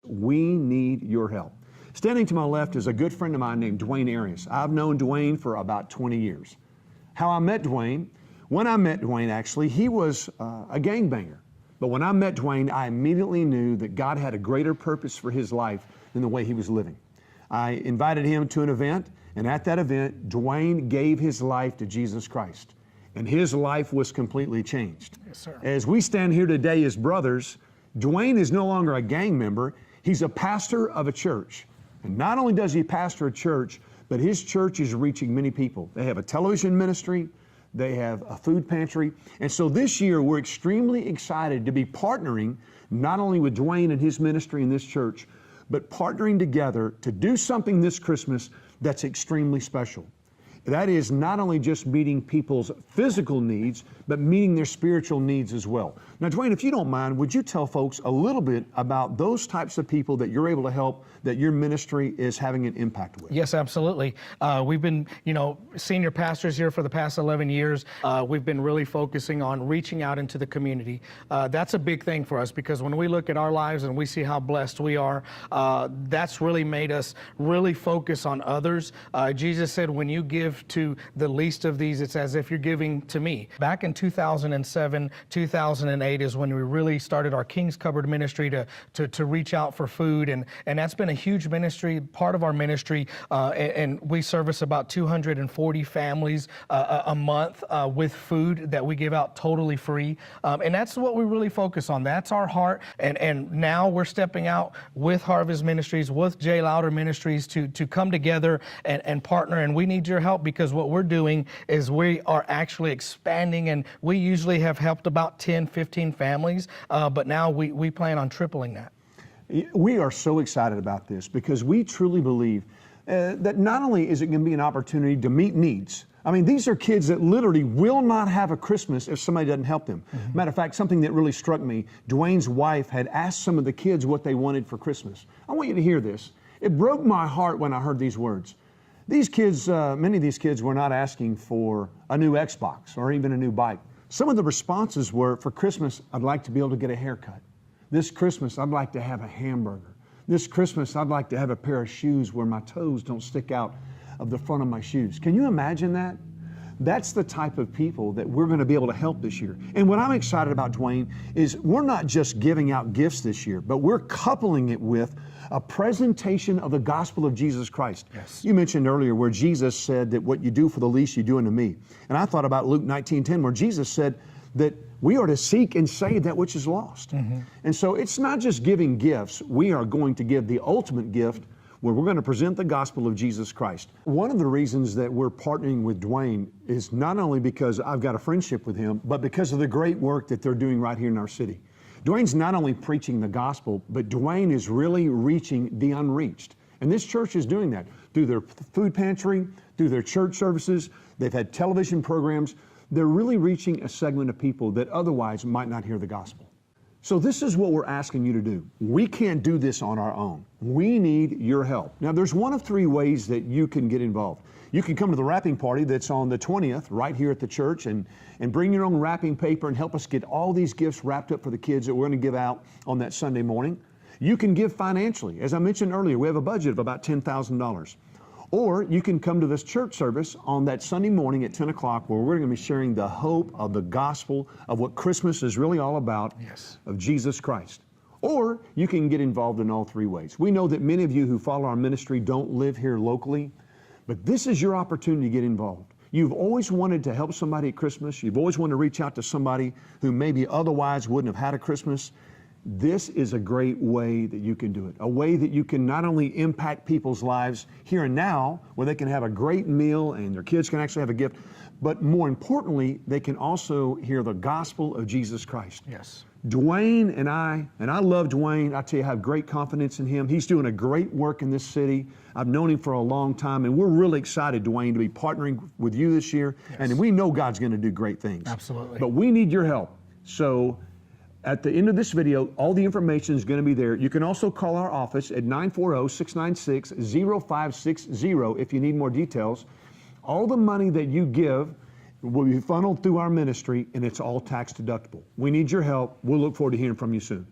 We need your help. Standing to my left is a good friend of mine named Dwayne Arias. I've known Dwayne for about 20 years. How I met Dwayne, when I met Dwayne actually, he was a gangbanger. But when I met Dwayne, I immediately knew that God had a greater purpose for his life than the way he was living. I invited him to an event, and at that event, Dwayne gave his life to Jesus Christ. And his life was completely changed. Yes, sir. As we stand here today as brothers, Dwayne is no longer a gang member. He's a pastor of a church. And not only does he pastor a church, but his church is reaching many people. They have a television ministry. They have a food pantry. And so this year, we're extremely excited to be partnering not only with Dwayne and his ministry in this church, but partnering together to do something this Christmas that's extremely special. That is not only just meeting people's physical needs, but meeting their spiritual needs as well. Now, Dwayne, if you don't mind, would you tell folks a little bit about those types of people that you're able to help, that your ministry is having an impact with? Yes, absolutely. We've been, senior pastors here for the past 11 years. We've been really focusing on reaching out into the community. That's a big thing for us because when we look at our lives and we see how blessed we are, that's really made us really focus on others. Jesus said, when you give to the least of these, it's as if you're giving to me. Back in 2007, 2008 is when we really started our King's Cupboard ministry to reach out for food. And that's been a huge ministry, part of our ministry. And we service about 240 families a month with food that we give out totally free. And that's what we really focus on. That's our heart. And now we're stepping out with Harvest Ministries, with Jay Lowder Ministries to come together and partner. And we need your help because what we're doing is we are actually expanding, and we usually have helped about 10, 15 families, but now we plan on tripling that. We are so excited about this because we truly believe that not only is it going to be an opportunity to meet needs. I mean, these are kids that literally will not have a Christmas if somebody doesn't help them. Mm-hmm. Matter of fact, something that really struck me, Dwayne's wife had asked some of the kids what they wanted for Christmas. I want you to hear this. It broke my heart when I heard these words. These kids, many of these kids were not asking for a new Xbox or even a new bike. Some of the responses were, for Christmas, I'd like to be able to get a haircut. This Christmas, I'd like to have a hamburger. This Christmas, I'd like to have a pair of shoes where my toes don't stick out of the front of my shoes. Can you imagine that? That's the type of people that we're going to be able to help this year. And what I'm excited about, Dwayne, is we're not just giving out gifts this year, but we're coupling it with a presentation of the gospel of Jesus Christ. Yes. You mentioned earlier where Jesus said that what you do for the least, you do unto me. And I thought about Luke 19:10, where Jesus said that we are to seek and save that which is lost. Mm-hmm. And so it's not just giving gifts. We are going to give the ultimate gift where we're going to present the gospel of Jesus Christ. One of the reasons that we're partnering with Dwayne is not only because I've got a friendship with him, but because of the great work that they're doing right here in our city. Dwayne's not only preaching the gospel, but Dwayne is really reaching the unreached. And this church is doing that through their food pantry, through their church services. They've had television programs. They're really reaching a segment of people that otherwise might not hear the gospel. So this is what we're asking you to do. We can't do this on our own. We need your help. Now, there's one of three ways that you can get involved. You can come to the wrapping party that's on the 20th right here at the church and bring your own wrapping paper and help us get all these gifts wrapped up for the kids that we're going to give out on that Sunday morning. You can give financially. As I mentioned earlier, we have a budget of about $10,000. Or you can come to this church service on that Sunday morning at 10 o'clock where we're going to be sharing the hope of the gospel of what Christmas is really all about, yes, of Jesus Christ. Or you can get involved in all three ways. We know that many of you who follow our ministry don't live here locally, but this is your opportunity to get involved. You've always wanted to help somebody at Christmas. You've always wanted to reach out to somebody who maybe otherwise wouldn't have had a Christmas. This is a great way that you can do it. A way that you can not only impact people's lives here and now, where they can have a great meal and their kids can actually have a gift, but more importantly, they can also hear the gospel of Jesus Christ. Yes. Dwayne and I love Dwayne. I tell you, I have great confidence in him. He's doing a great work in this city. I've known him for a long time, and we're really excited, Dwayne, to be partnering with you this year. Yes. And we know God's going to do great things. Absolutely. But we need your help. So at the end of this video, all the information is going to be there. You can also call our office at 940-696-0560 if you need more details. All the money that you give will be funneled through our ministry, and it's all tax deductible. We need your help. We'll look forward to hearing from you soon.